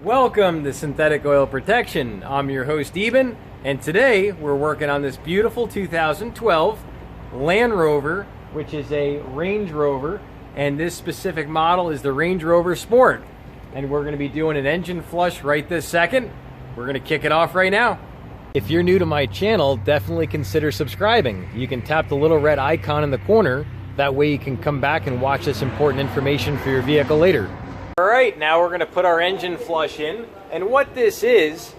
Welcome to Synthetic Oil Protection. I'm your host Eben, and today we're working on this beautiful 2012 Land Rover, which is a Range Rover, and this specific model is the Range Rover Sport. And we're going to be doing an engine flush right this second. We're going to kick it off right now. If you're new to my channel, definitely consider subscribing. You can tap the little red icon in the corner. That way you can come back and watch this important information for your vehicle later. Alright, now we're going to put our engine flush in. And what this is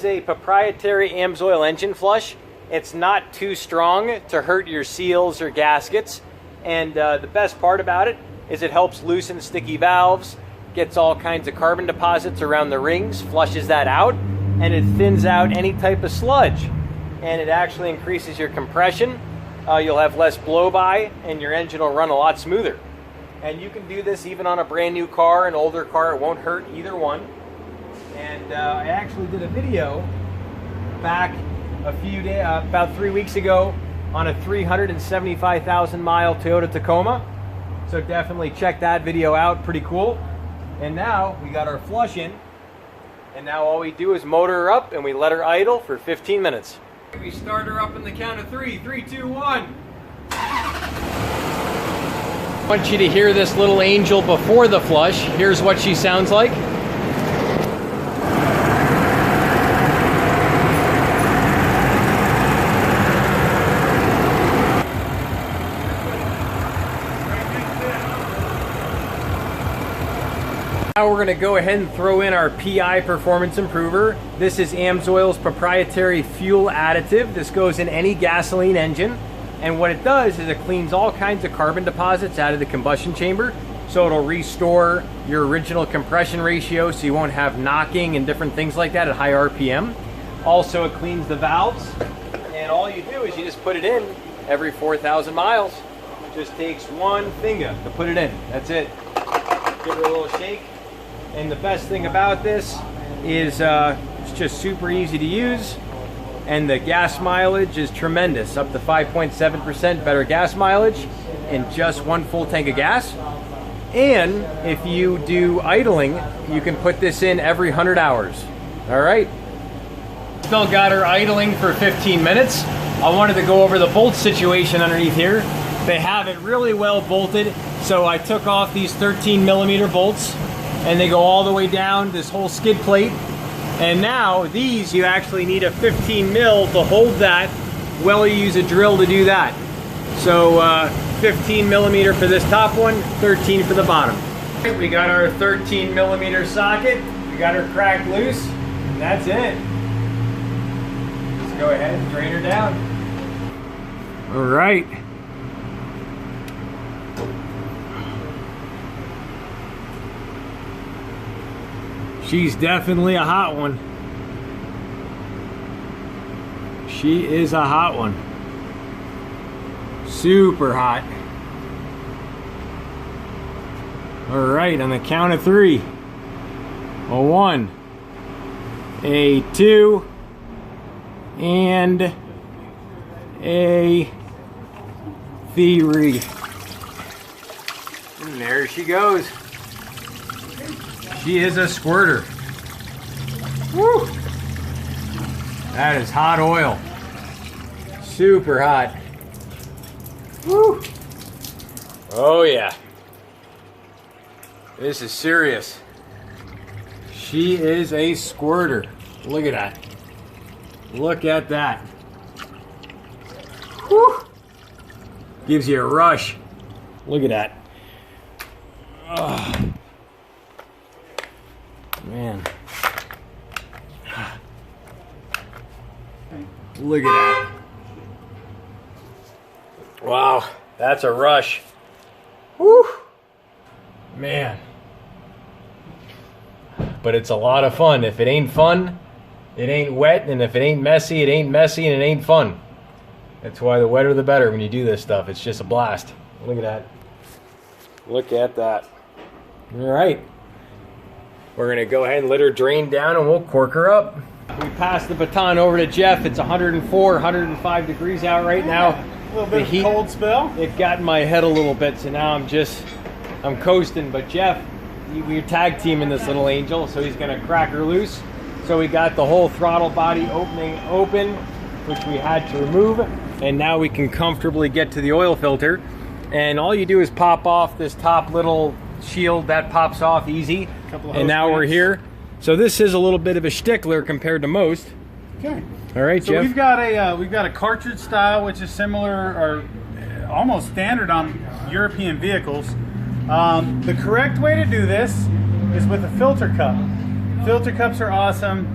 a proprietary AMSOIL engine flush. It's not too strong to hurt your seals or gaskets. And the best part about it is it helps loosen sticky valves, gets all kinds of carbon deposits around the rings, flushes that out, and it thins out any type of sludge. And it actually increases your compression. You'll have less blow-by, and your engine will run a lot smoother. And you can do this even on a brand new car, an older car. It won't hurt either one. And I actually did a video back about 3 weeks ago on a 375,000 mile Toyota Tacoma. So definitely check that video out, pretty cool. And now we got our flush in. And now all we do is motor her up and we let her idle for 15 minutes. We start her up in the count of 3, 3, 2, 1. I want you to hear this little angel before the flush. Here's what she sounds like. Now we're going to go ahead and throw in our PI Performance Improver. This is AMSOIL's proprietary fuel additive. This goes in any gasoline engine. And what it does is it cleans all kinds of carbon deposits out of the combustion chamber. So it'll restore your original compression ratio so you won't have knocking and different things like that at high RPM. Also, it cleans the valves. And all you do is you just put it in every 4,000 miles. It just takes one finger to put it in. That's it. Give her a little shake. And the best thing about this is it's just super easy to use. And the gas mileage is tremendous, up to 5.7% better gas mileage in just one full tank of gas. And if you do idling, you can put this in every 100 hours. All right. Still got her idling for 15 minutes. I wanted to go over the bolt situation underneath here. They have it really well bolted. So I took off these 13mm bolts and they go all the way down this whole skid plate. And now these, you actually need a 15mm to hold that. Well, you use a drill to do that. So 15mm for this top one, 13 for the bottom. We got our 13mm socket. We got her cracked loose. And that's it. Just go ahead and drain her down. All right. She's definitely a hot one. She is a hot one. Super hot. All right, on the count of 3. A 1, a 2, and a 3. And there she goes. She is a squirter. Woo! That is hot oil. Super hot. Woo! Oh yeah. This is serious. She is a squirter. Look at that. Look at that. Woo! Gives you a rush. Look at that. Oh. Man. Look at that. Wow, that's a rush. Woo! Man. But it's a lot of fun. If it ain't fun, it ain't wet. And if it ain't messy, it ain't messy and it ain't fun. That's why the wetter the better when you do this stuff. It's just a blast. Look at that. Look at that. All right. We're going to go ahead and let her drain down and we'll cork her up. We passed the baton over to Jeff. It's 104, 105 degrees out right now. A little bit of cold spell. It got in my head a little bit, so now I'm coasting. But Jeff, we're tag teaming this little angel, so he's gonna crack her loose. So we got the whole throttle body opening open, which we had to remove, and now we can comfortably get to the oil filter. And all you do is pop off this top little shield, that pops off easy. And now we're here. So this is a little bit of a stickler compared to most. Okay. All right, so Jeff. we've got a cartridge style, which is similar or almost standard on European vehicles. The correct way to do this is with a filter cup. Filter cups are awesome,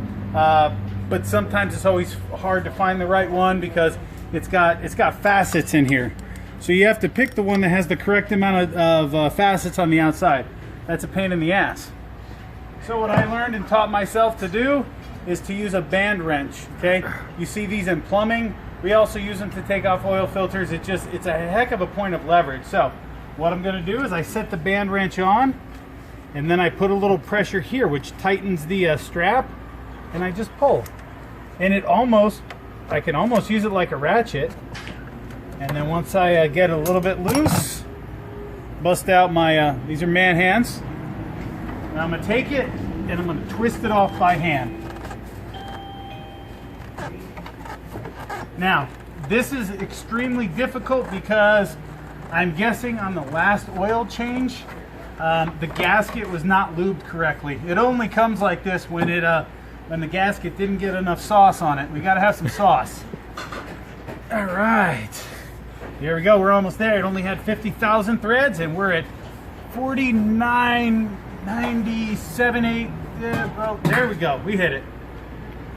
but sometimes it's always hard to find the right one because it's got facets in here. So you have to pick the one that has the correct amount of facets on the outside. That's a pain in the ass. So what I learned and taught myself to do is to use a band wrench. Okay, you see these in plumbing. We also use them to take off oil filters. It's a heck of a point of leverage. So what I'm going to do is I set the band wrench on, and then I put a little pressure here, which tightens the strap, and I just pull. And I can almost use it like a ratchet. And then once I get a little bit loose, bust out my, these are man hands. Now I'm going to take it and I'm going to twist it off by hand. Now, this is extremely difficult because I'm guessing on the last oil change, the gasket was not lubed correctly. It only comes like this when the gasket didn't get enough sauce on it. We got to have some sauce. All right. Here we go. We're almost there. It only had 50,000 threads, and we're at 49.97.8. Well, there we go. We hit it.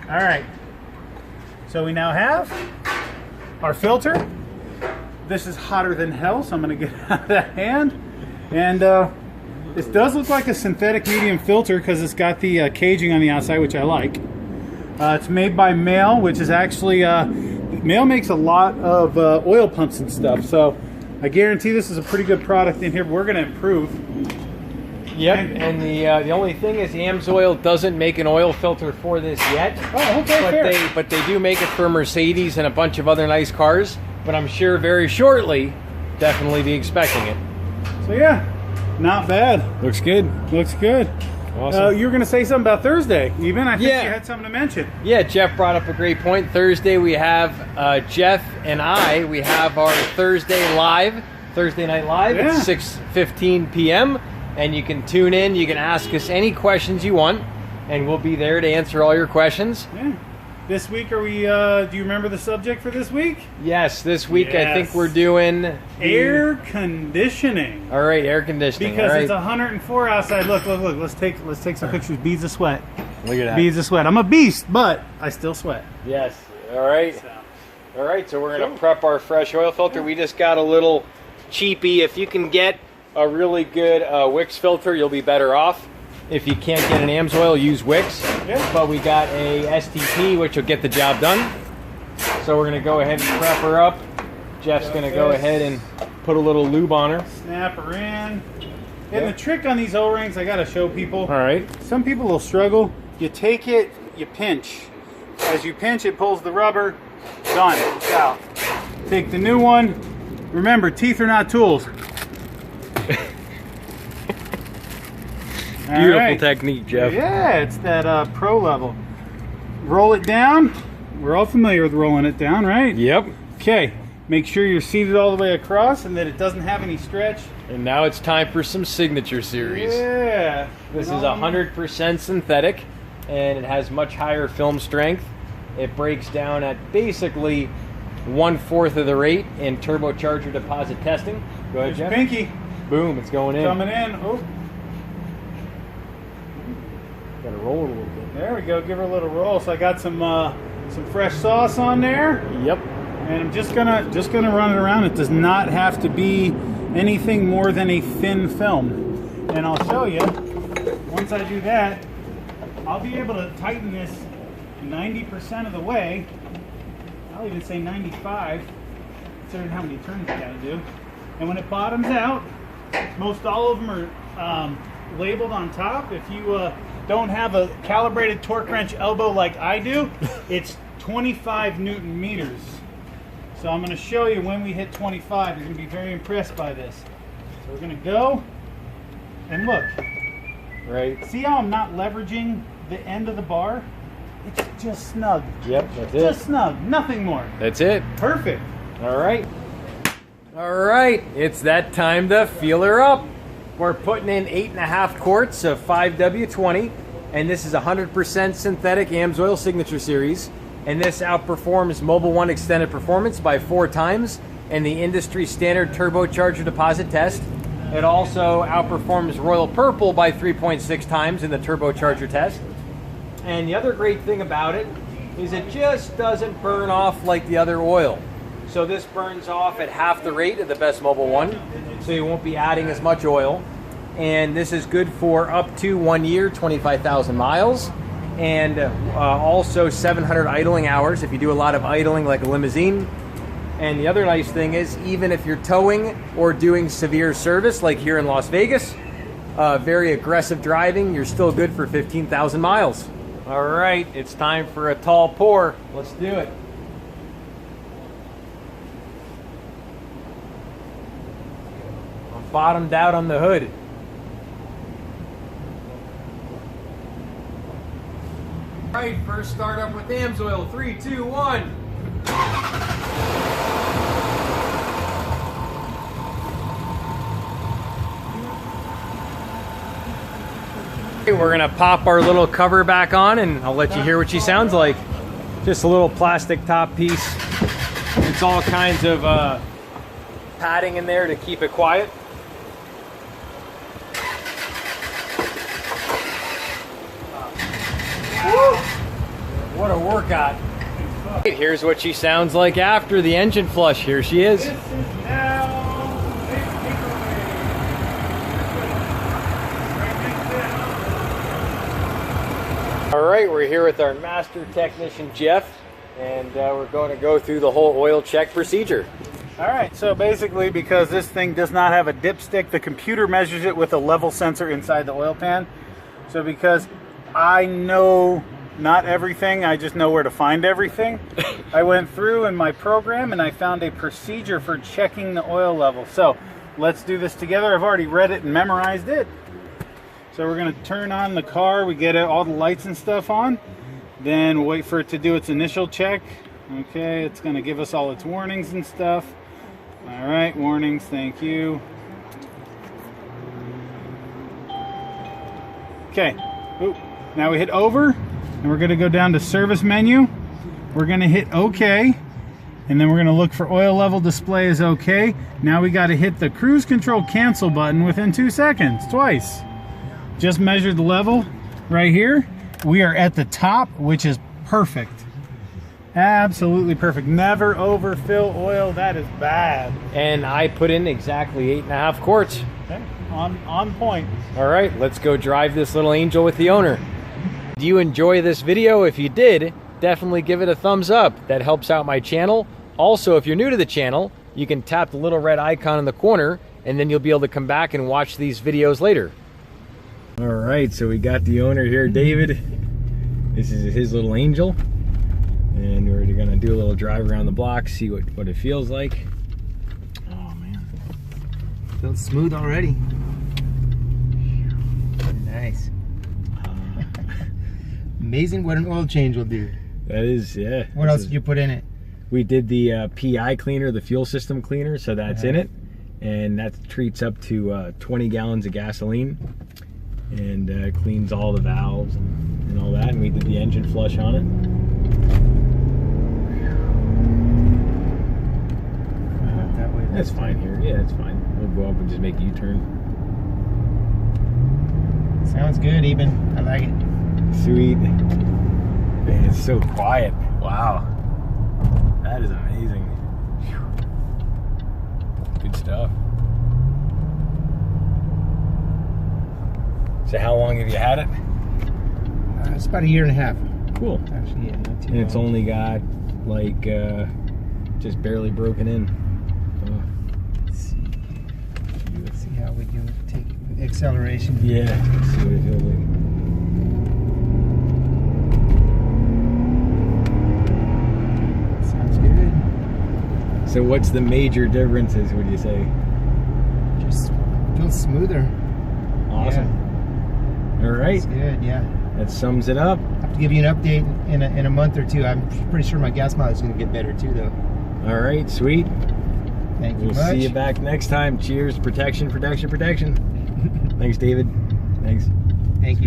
All right. So we now have our filter. This is hotter than hell, so I'm going to get out of that hand. And this does look like a synthetic medium filter because it's got the caging on the outside, which I like. It's made by AMSOIL, which is actually... AMSOIL makes a lot of oil pumps and stuff, so I guarantee this is a pretty good product in here, but we're going to improve. Yep, and the only thing is the AMSOIL doesn't make an oil filter for this yet. Oh, okay, but they do make it for Mercedes and a bunch of other nice cars, but I'm sure very shortly, definitely be expecting it. So yeah, not bad. Looks good. Looks good. Awesome. You were going to say something about Thursday, even? I think you had something to mention. Yeah, Jeff brought up a great point. Thursday we have Jeff and we have our Thursday Night Live at 6:15 p.m. And you can tune in, you can ask us any questions you want, and we'll be there to answer all your questions. Yeah. This week, are we, do you remember the subject for this week? Yes, this week I think we're doing... air conditioning. All right, air conditioning. Because it's 104 outside. Look. Let's take some pictures. Beads of sweat. Look at that. Beads of sweat. I'm a beast, but I still sweat. Yes. All right. All right, so we're going to prep our fresh oil filter. We just got a little cheapy. If you can get a really good Wix filter, you'll be better off. If you can't get an AMSOIL, use Wix. Yeah. But we got a STP, which will get the job done. So we're going to go ahead and prep her up. Jeff's going to go ahead and put a little lube on her. Snap her in. And the trick on these O-rings, I got to show people. All right. Some people will struggle. You take it, you pinch. As you pinch, it pulls the rubber. Done. It's out. Take the new one. Remember, teeth are not tools. Beautiful technique, Jeff. Yeah, it's that pro level. Roll it down. We're all familiar with rolling it down, right? Yep. Okay. Make sure you're seated all the way across and that it doesn't have any stretch. And now it's time for some Signature Series. Yeah. This is 100% synthetic, and it has much higher film strength. It breaks down at basically 1/4 of the rate in turbocharger deposit testing. Go ahead, Jeff. Pinky. Boom, it's going in. Coming in. Oh. Gotta roll it a little bit. There we go. Give her a little roll. So I got some fresh sauce on there. Yep. And I'm just gonna run it around. It does not have to be anything more than a thin film. And I'll show you. Once I do that, I'll be able to tighten this 90% of the way. I'll even say 95, considering how many turns you gotta do. And when it bottoms out, most all of them are labeled on top. If you don't have a calibrated torque wrench elbow like I do, it's 25 Newton meters. So I'm going to show you when we hit 25. You're going to be very impressed by this. So we're going to go and look. Right. See how I'm not leveraging the end of the bar? It's just snug. Yep, that's it. Just snug, nothing more. That's it. Perfect. All right. All right, it's that time to feel her up. We're putting in 8.5 quarts of 5W20, and this is 100% synthetic AMSOIL Signature Series, and this outperforms Mobil 1 Extended Performance by 4 times in the industry standard turbocharger deposit test. It also outperforms Royal Purple by 3.6 times in the turbocharger test. And the other great thing about it is it just doesn't burn off like the other oil. So this burns off at half the rate of the best Mobil 1, so you won't be adding as much oil. And this is good for up to 1 year, 25,000 miles, and also 700 idling hours if you do a lot of idling like a limousine. And the other nice thing is, even if you're towing or doing severe service like here in Las Vegas, very aggressive driving, you're still good for 15,000 miles. All right, it's time for a tall pour. Let's do it. Bottomed out on the hood. All right, first start up with AMSOIL. 3, 2, 1. Okay, we're gonna pop our little cover back on, and I'll let you hear what she sounds like. Just a little plastic top piece. It's all kinds of padding in there to keep it quiet. What a workout. Here's what she sounds like after the engine flush. Here she is. All right, we're here with our master technician, Jeff, and we're going to go through the whole oil check procedure. All right, so basically, because this thing does not have a dipstick, the computer measures it with a level sensor inside the oil pan. So because I know not everything, I just know where to find everything. I went through in my program and I found a procedure for checking the oil level. So let's do this together. I've already read it and memorized it. So we're gonna turn on the car, we get all the lights and stuff on, then wait for it to do its initial check. Okay, it's gonna give us all its warnings and stuff. All right, warnings, thank you. Okay, ooh. Now we hit over, and we're gonna go down to service menu. We're gonna hit OK, and then we're gonna look for oil level display is OK. Now we gotta hit the cruise control cancel button within 2 seconds, twice. Just measured the level right here. We are at the top, which is perfect. Absolutely perfect. Never overfill oil, that is bad. And I put in exactly 8.5 quarts. Okay, on point. All right, let's go drive this little angel with the owner. Do you enjoy this video? If you did, definitely give it a thumbs up. That helps out my channel. Also, if you're new to the channel, you can tap the little red icon in the corner, and then you'll be able to come back and watch these videos later. All right, so we got the owner here, David. This is his little angel. And we're gonna do a little drive around the block, see what it feels like. Oh man, feels smooth already. Nice. Amazing what an oil change will do. That is, yeah. What else did you put in it? We did the PI cleaner, the fuel system cleaner, so that's in it. And that treats up to 20 gallons of gasoline and cleans all the valves and all that. And we did the engine flush on it. That way. That's fine here. Yeah, that's fine. We'll go up and just make a U-turn. Sounds good, Eben. I like it. Sweet. Man, it's so quiet. Wow. That is amazing. Good stuff. So how long have you had it? It's about 1.5 years. Cool. Actually, yeah, not too And it's long. only got like just barely broken in. Let's see how we do take acceleration. Yeah, let's see what it feels like. Sounds good. So what's the major differences, would you say? Just feels smoother. Awesome. All right. That's good, yeah. That sums it up. I have to give you an update in a month or two. I'm pretty sure my gas mileage is going to get better too, though. All right, sweet. Thank you We'll much. see you back next time. Cheers. Protection, protection, protection. Thanks, David. Thanks. Thank you.